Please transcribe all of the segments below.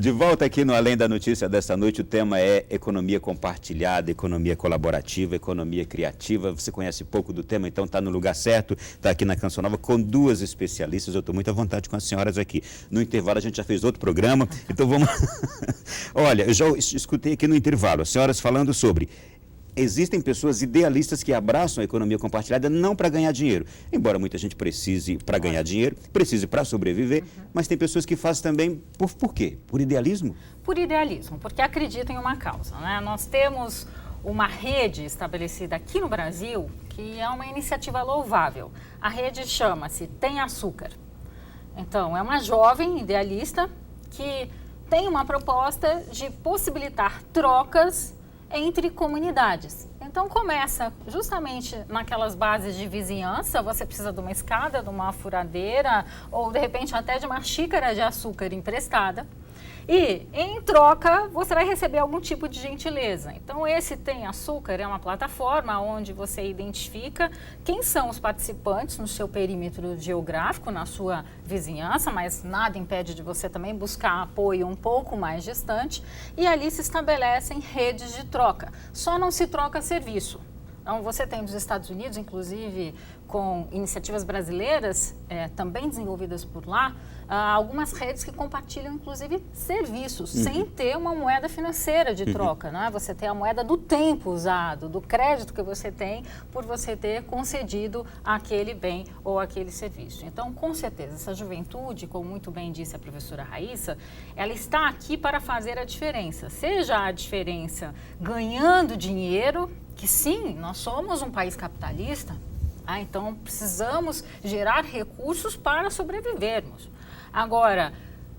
De volta aqui no Além da Notícia desta noite, o tema é economia compartilhada, economia colaborativa, economia criativa. Você conhece pouco do tema, então está no lugar certo, está aqui na Canção Nova com duas especialistas. Eu estou muito à vontade com as senhoras aqui. No intervalo a gente já fez outro programa, então vamos... Olha, eu já escutei aqui no intervalo as senhoras falando sobre... Existem pessoas idealistas que abraçam a economia compartilhada não para ganhar dinheiro, embora muita gente precise para ganhar dinheiro, precise para sobreviver, mas tem pessoas que fazem também por quê? Por idealismo? Por idealismo, porque acreditam em uma causa, né? Nós temos uma rede estabelecida aqui no Brasil que é uma iniciativa louvável. A rede chama-se Tem Açúcar. Então, é uma jovem idealista que tem uma proposta de possibilitar trocas entre comunidades. Então começa justamente naquelas bases de vizinhança, você precisa de uma escada, de uma furadeira ou de repente até de uma xícara de açúcar emprestada. E, em troca, você vai receber algum tipo de gentileza. Então, esse Tem Açúcar é uma plataforma onde você identifica quem são os participantes no seu perímetro geográfico, na sua vizinhança, mas nada impede de você também buscar apoio um pouco mais distante. E ali se estabelecem redes de troca. Só não se troca serviço. Então, você tem nos Estados Unidos, inclusive com iniciativas brasileiras também desenvolvidas por lá, algumas redes que compartilham, inclusive, serviços, sem ter uma moeda financeira de troca. Né? Você tem a moeda do tempo usado, do crédito que você tem por você ter concedido aquele bem ou aquele serviço. Então, com certeza, essa juventude, como muito bem disse a professora Raíssa, ela está aqui para fazer a diferença. Seja a diferença ganhando dinheiro, que sim, nós somos um país capitalista, então precisamos gerar recursos para sobrevivermos. Agora,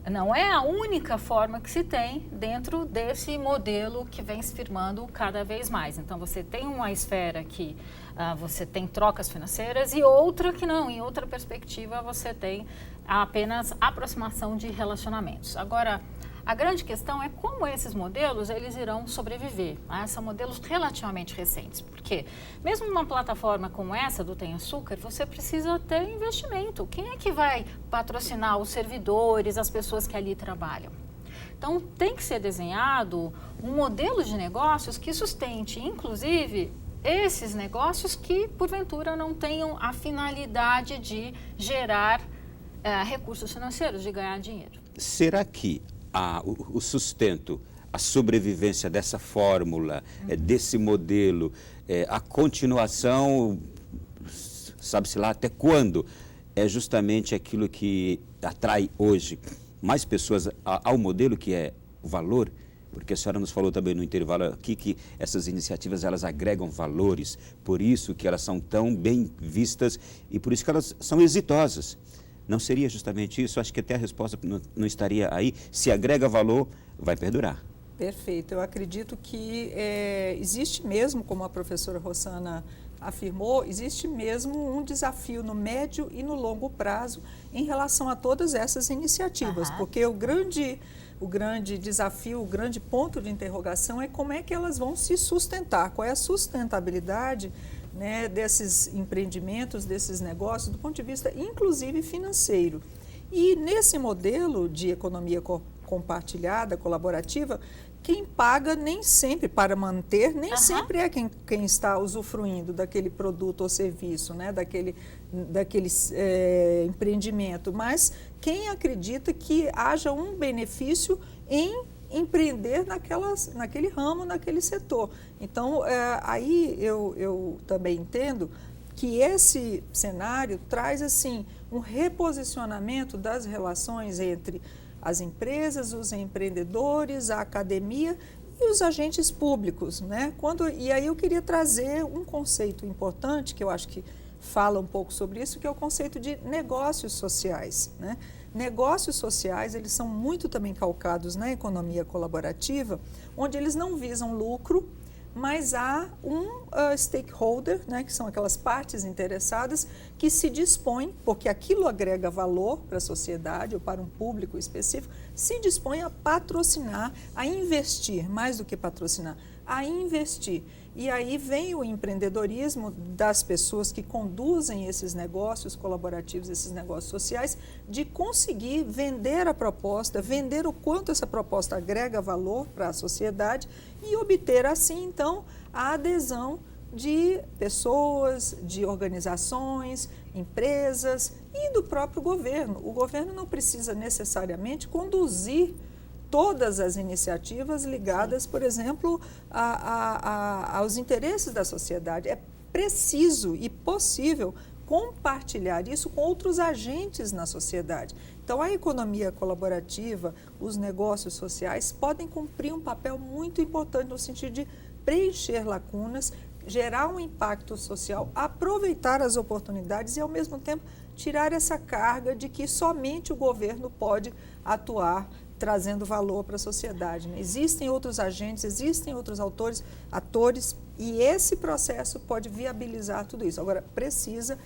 não é a única forma que se tem dentro desse modelo que vem se firmando cada vez mais. Então, você tem uma esfera que você tem trocas financeiras e outra que não. Em outra perspectiva, você tem apenas aproximação de relacionamentos. Agora, a grande questão é como esses modelos eles irão sobreviver. São modelos relativamente recentes, porque mesmo numa plataforma como essa do Tem Açúcar, você precisa ter investimento. Quem é que vai patrocinar os servidores, as pessoas que ali trabalham? Então, tem que ser desenhado um modelo de negócios que sustente, inclusive, esses negócios que, porventura, não tenham a finalidade de gerar recursos financeiros, de ganhar dinheiro. Será que o sustento, a sobrevivência dessa fórmula, desse modelo, a continuação, sabe-se lá até quando, é justamente aquilo que atrai hoje mais pessoas ao modelo que é o valor? Porque a senhora nos falou também no intervalo aqui que essas iniciativas elas agregam valores, por isso que elas são tão bem vistas e por isso que elas são exitosas. Não seria justamente isso? Acho que até a resposta não estaria aí. Se agrega valor, vai perdurar. Perfeito. Eu acredito que existe mesmo, como a professora Rossana afirmou, existe mesmo um desafio no médio e no longo prazo em relação a todas essas iniciativas, porque o grande desafio, o grande ponto de interrogação é como é que elas vão se sustentar, qual é a sustentabilidade, né, desses empreendimentos, desses negócios, do ponto de vista, inclusive, financeiro. E nesse modelo de economia compartilhada, colaborativa, quem paga nem sempre, para manter, nem sempre é quem está usufruindo daquele produto ou serviço, né, daquele empreendimento, mas quem acredita que haja um benefício em empreender naquele ramo, naquele setor. Então, aí eu também entendo que esse cenário traz assim um reposicionamento das relações entre as empresas, os empreendedores, a academia e os agentes públicos, né? E aí eu queria trazer um conceito importante, que eu acho que fala um pouco sobre isso, que é o conceito de negócios sociais, né? Negócios sociais, eles são muito também calcados na economia colaborativa, onde eles não visam lucro, mas há um stakeholder, né, que são aquelas partes interessadas, que se dispõem, porque aquilo agrega valor para a sociedade ou para um público específico, se dispõem a patrocinar, a investir, mais do que patrocinar, a investir. E aí vem o empreendedorismo das pessoas que conduzem esses negócios colaborativos, esses negócios sociais, de conseguir vender a proposta, vender o quanto essa proposta agrega valor para a sociedade e obter assim, então, a adesão de pessoas, de organizações, empresas e do próprio governo. O governo não precisa necessariamente conduzir todas as iniciativas ligadas, por exemplo, aos interesses da sociedade. É preciso e possível compartilhar isso com outros agentes na sociedade. Então, a economia colaborativa, os negócios sociais podem cumprir um papel muito importante no sentido de preencher lacunas, gerar um impacto social, aproveitar as oportunidades e, ao mesmo tempo, tirar essa carga de que somente o governo pode atuar trazendo valor para a sociedade, né? Existem outros agentes, existem outros atores, e esse processo pode viabilizar tudo isso. Agora, precisa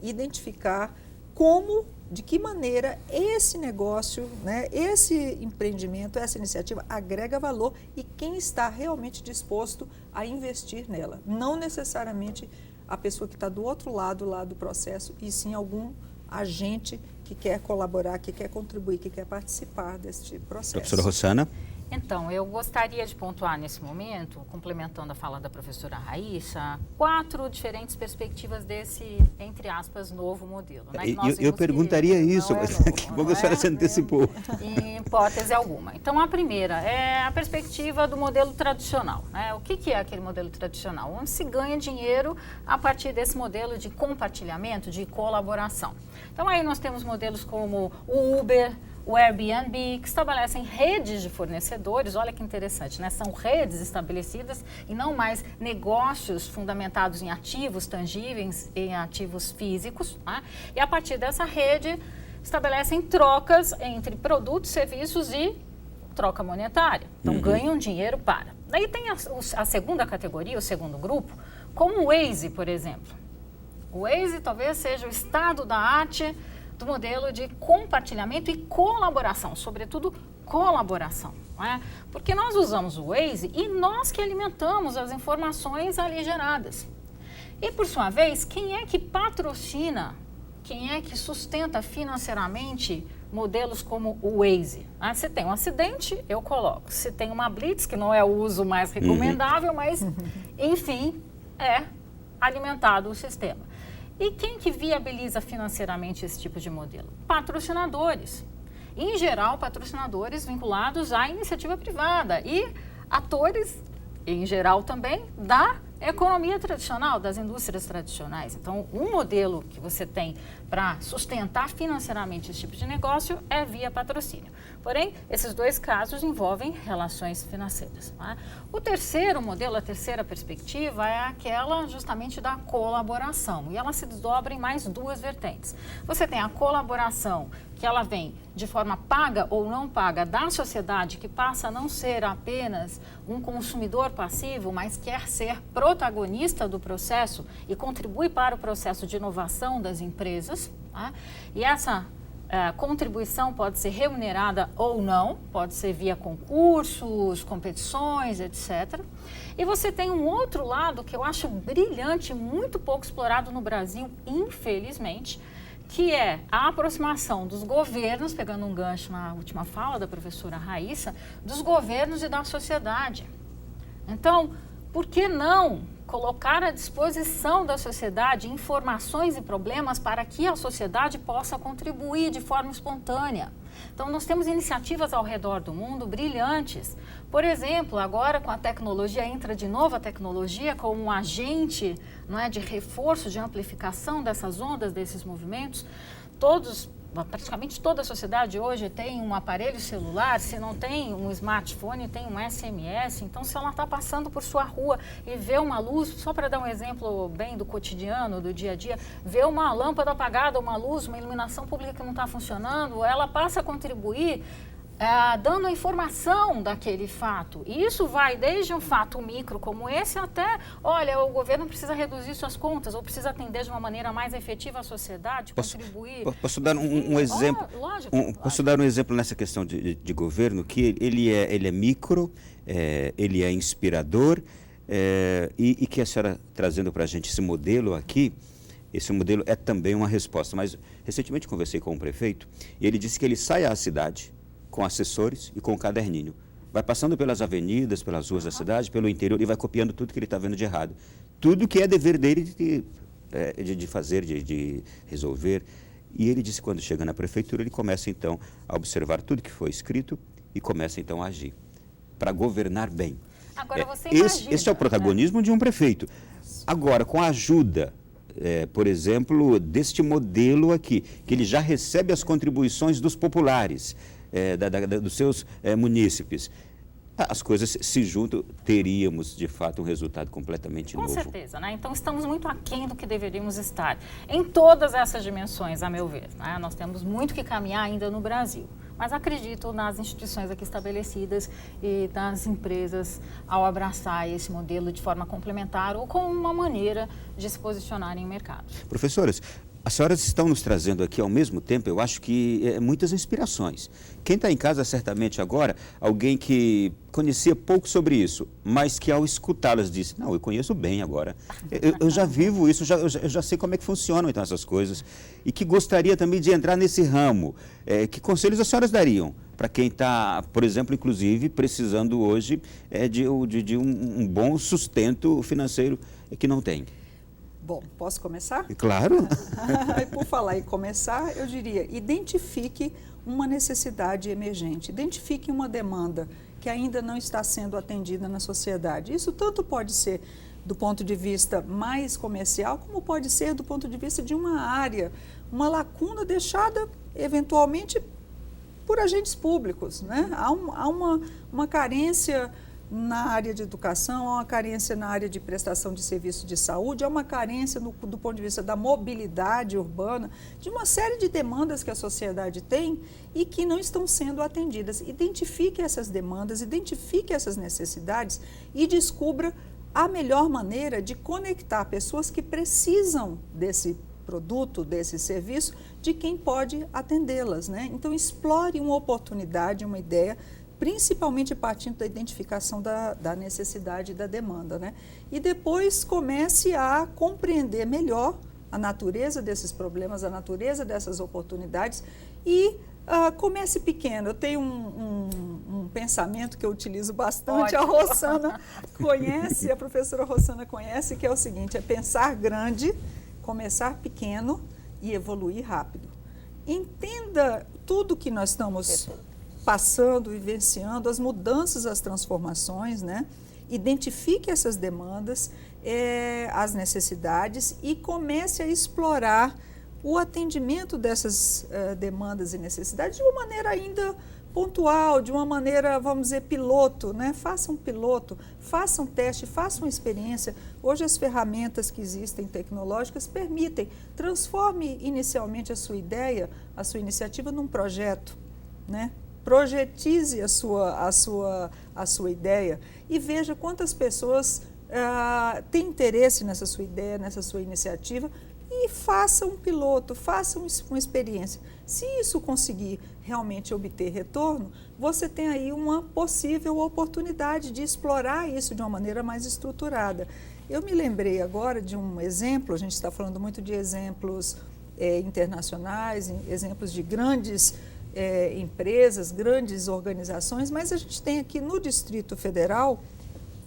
identificar como, de que maneira esse negócio, né, esse empreendimento, essa iniciativa agrega valor e quem está realmente disposto a investir nela. Não necessariamente a pessoa que está do outro lado lá do processo, e sim algum agente que quer colaborar, que quer contribuir, que quer participar deste processo. Professora Rossana? Então, eu gostaria de pontuar nesse momento, complementando a fala da professora Raíssa, 4 diferentes perspectivas desse, entre aspas, novo modelo. Né? Eu perguntaria isso, mas que bom que a senhora se antecipou. Em hipótese alguma. Então, a primeira é a perspectiva do modelo tradicional. Né? O que é aquele modelo tradicional? Onde se ganha dinheiro a partir desse modelo de compartilhamento, de colaboração. Então, aí nós temos modelos como o Uber, o Airbnb, que estabelecem redes de fornecedores. Olha que interessante, né? São redes estabelecidas e não mais negócios fundamentados em ativos tangíveis, em ativos físicos, né? E a partir dessa rede estabelecem trocas entre produtos, serviços e troca monetária. Então ganham dinheiro para. Daí tem a segunda categoria, o segundo grupo, como o Waze, por exemplo. O Waze talvez seja o estado da arte do modelo de compartilhamento e colaboração, sobretudo colaboração, não é? Porque nós usamos o Waze e nós que alimentamos as informações ali geradas. E, por sua vez, quem é que patrocina, quem é que sustenta financeiramente modelos como o Waze? Ah, se tem um acidente, eu coloco. Se tem uma blitz, que não é o uso mais recomendável, mas, enfim, é alimentado o sistema. E quem que viabiliza financeiramente esse tipo de modelo? Patrocinadores. Em geral, patrocinadores vinculados à iniciativa privada e atores, em geral também, da economia tradicional, das indústrias tradicionais. Então, um modelo que você tem para sustentar financeiramente esse tipo de negócio é via patrocínio. Porém, esses dois casos envolvem relações financeiras. Não é? O terceiro modelo, a terceira perspectiva, é aquela justamente da colaboração. E ela se desdobra em mais 2 vertentes. Você tem a colaboração, que ela vem de forma paga ou não paga da sociedade, que passa a não ser apenas um consumidor passivo, mas quer ser protagonista do processo e contribui para o processo de inovação das empresas. Tá? E essa contribuição pode ser remunerada ou não, pode ser via concursos, competições, etc. E você tem um outro lado que eu acho brilhante, muito pouco explorado no Brasil, infelizmente, que é a aproximação dos governos, pegando um gancho na última fala da professora Raíssa, dos governos e da sociedade. Então, por que não colocar à disposição da sociedade informações e problemas para que a sociedade possa contribuir de forma espontânea? Então, nós temos iniciativas ao redor do mundo brilhantes. Por exemplo, agora com a tecnologia, entra de novo a tecnologia como um agente, não é, de reforço, de amplificação dessas ondas, desses movimentos. Praticamente toda a sociedade hoje tem um aparelho celular, se não tem um smartphone, tem um SMS. Então, se ela está passando por sua rua e vê uma luz, só para dar um exemplo bem do cotidiano, do dia a dia, vê uma lâmpada apagada, uma luz, uma iluminação pública que não está funcionando, ela passa a contribuir dando a informação daquele fato. E isso vai desde um fato micro como esse até, olha, o governo precisa reduzir suas contas ou precisa atender de uma maneira mais efetiva a sociedade, contribuir. Posso dar um exemplo? Lógico. Posso dar um exemplo nessa questão de governo, que ele é micro, ele é inspirador, E que a senhora trazendo para a gente esse modelo aqui, esse modelo é também uma resposta. Mas recentemente conversei com um prefeito e ele disse que ele sai à cidade com assessores e com um caderninho. Vai passando pelas avenidas, pelas ruas da cidade, pelo interior e vai copiando tudo que ele está vendo de errado. Tudo que é dever dele de fazer, de resolver. E ele disse que quando chega na prefeitura, ele começa então a observar tudo que foi escrito e começa então a agir para governar bem. Agora você imagina, esse é o protagonismo de um prefeito. Agora, com a ajuda, por exemplo, deste modelo aqui, que ele já recebe as contribuições dos populares, dos seus munícipes, as coisas se juntam, teríamos, de fato, um resultado completamente novo. Com certeza, né? Então, estamos muito aquém do que deveríamos estar. Em todas essas dimensões, a meu ver, né? Nós temos muito que caminhar ainda no Brasil. Mas acredito nas instituições aqui estabelecidas e nas empresas ao abraçar esse modelo de forma complementar ou com uma maneira de se posicionarem em mercado. Professoras, as senhoras estão nos trazendo aqui ao mesmo tempo, eu acho que muitas inspirações. Quem está em casa certamente agora, alguém que conhecia pouco sobre isso, mas que ao escutá-las disse, não, eu conheço bem agora, eu já vivo isso, eu já sei como é que funcionam então essas coisas, e que gostaria também de entrar nesse ramo. Que conselhos as senhoras dariam para quem está, por exemplo, inclusive, precisando hoje de um bom sustento financeiro que não tem? Bom, posso começar? Claro. Por falar em começar, eu diria, identifique uma necessidade emergente, identifique uma demanda que ainda não está sendo atendida na sociedade. Isso tanto pode ser do ponto de vista mais comercial, como pode ser do ponto de vista de uma área, uma lacuna deixada, eventualmente, por agentes públicos, né? Há uma carência na área de educação, há uma carência na área de prestação de serviços de saúde, há uma carência do ponto de vista da mobilidade urbana, de uma série de demandas que a sociedade tem e que não estão sendo atendidas. Identifique essas demandas, identifique essas necessidades e descubra a melhor maneira de conectar pessoas que precisam desse produto, desse serviço, de quem pode atendê-las, né? Então, explore uma oportunidade, uma ideia, principalmente partindo da identificação da necessidade e da demanda, né? E depois comece a compreender melhor a natureza desses problemas, a natureza dessas oportunidades e comece pequeno. Eu tenho um pensamento que eu utilizo bastante, a Rossana conhece, a professora Rossana conhece, que é o seguinte, é pensar grande, começar pequeno e evoluir rápido. Entenda tudo que nós estamos passando, vivenciando, as mudanças, as transformações, né? Identifique essas demandas, as necessidades e comece a explorar o atendimento dessas demandas e necessidades de uma maneira ainda pontual, de uma maneira, vamos dizer, piloto, né? Faça um piloto, faça um teste, faça uma experiência. Hoje as ferramentas que existem tecnológicas permitem, transforme inicialmente a sua ideia, a sua iniciativa num projeto, né? Projetize a sua ideia e veja quantas pessoas têm interesse nessa sua ideia, nessa sua iniciativa e faça um piloto, faça uma experiência. Se isso conseguir realmente obter retorno, você tem aí uma possível oportunidade de explorar isso de uma maneira mais estruturada. Eu me lembrei agora de um exemplo, a gente está falando muito de exemplos internacionais, exemplos de grandes empresas, grandes organizações, mas a gente tem aqui no Distrito Federal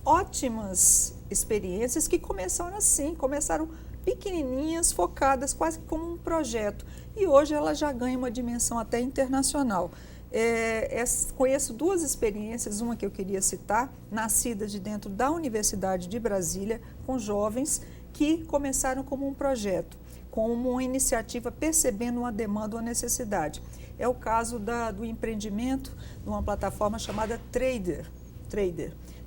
ótimas experiências que começaram assim, começaram pequenininhas, focadas quase como um projeto e hoje ela já ganha uma dimensão até internacional. Conheço duas experiências, uma que eu queria citar, nascidas de dentro da Universidade de Brasília, com jovens que começaram como um projeto, como uma iniciativa percebendo uma demanda, uma necessidade. É o caso do empreendimento de uma plataforma chamada Trader.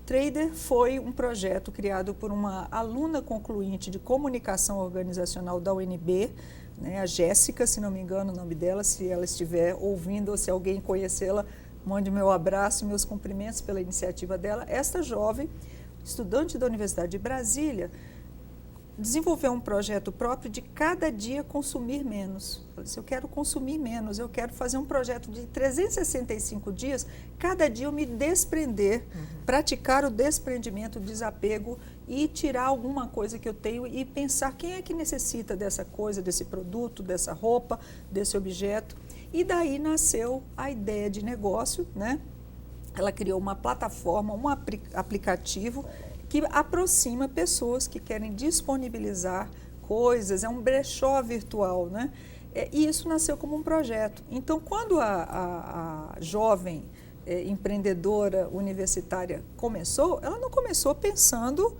Trader foi um projeto criado por uma aluna concluinte de comunicação organizacional da UNB, né, a Jéssica, se não me engano o nome dela, se ela estiver ouvindo ou se alguém conhecê-la, mande meu abraço e meus cumprimentos pela iniciativa dela. Esta jovem, estudante da Universidade de Brasília, desenvolver um projeto próprio de cada dia consumir menos. Se eu quero consumir menos, eu quero fazer um projeto de 365 dias, cada dia eu me desprender, praticar o desprendimento, o desapego e tirar alguma coisa que eu tenho e pensar quem é que necessita dessa coisa, desse produto, dessa roupa, desse objeto. E daí nasceu a ideia de negócio, né? Ela criou uma plataforma, um aplicativo que aproxima pessoas que querem disponibilizar coisas, é um brechó virtual, né? E isso nasceu como um projeto. Então, quando a jovem empreendedora universitária começou, ela não começou pensando,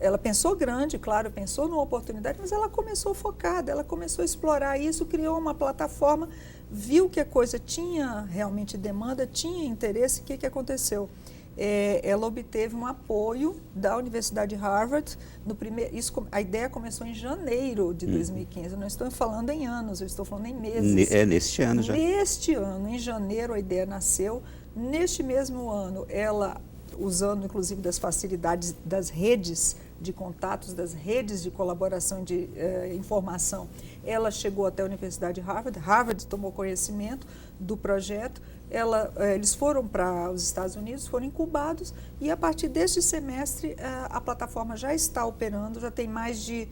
ela pensou grande, claro, pensou numa oportunidade, mas ela começou focada, ela começou a explorar isso, criou uma plataforma, viu que a coisa tinha realmente demanda, tinha interesse, o que aconteceu? Ela obteve um apoio da Universidade de Harvard. A ideia começou em janeiro de 2015. Eu não estou falando em anos, eu estou falando em meses. Neste ano já. Neste ano, em janeiro, a ideia nasceu. Neste mesmo ano, ela, usando inclusive das facilidades das redes de contatos, das redes de colaboração de informação, ela chegou até a Universidade de Harvard. Harvard tomou conhecimento do projeto. Eles foram para os Estados Unidos, foram incubados e a partir deste semestre a plataforma já está operando, já tem mais de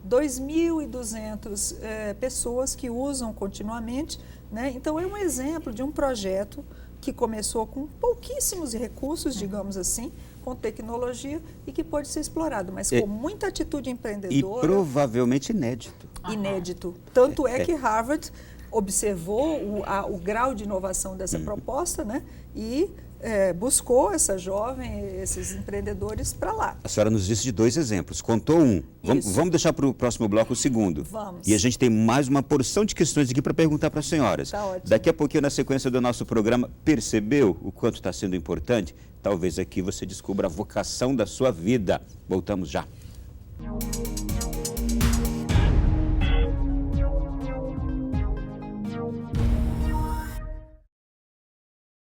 2.200 pessoas que usam continuamente, né? Então é um exemplo de um projeto que começou com pouquíssimos recursos, digamos assim, com tecnologia e que pode ser explorado, mas com muita atitude empreendedora. E provavelmente inédito. Inédito. Tanto é que Harvard observou o grau de inovação dessa proposta, né? E buscou essa jovem, esses empreendedores para lá. A senhora nos disse de 2 exemplos, contou um. Vamos deixar para o próximo bloco o segundo. Vamos. E a gente tem mais uma porção de questões aqui para perguntar para as senhoras. Tá ótimo. Daqui a pouquinho, na sequência do nosso programa, percebeu o quanto está sendo importante? Talvez aqui você descubra a vocação da sua vida. Voltamos já.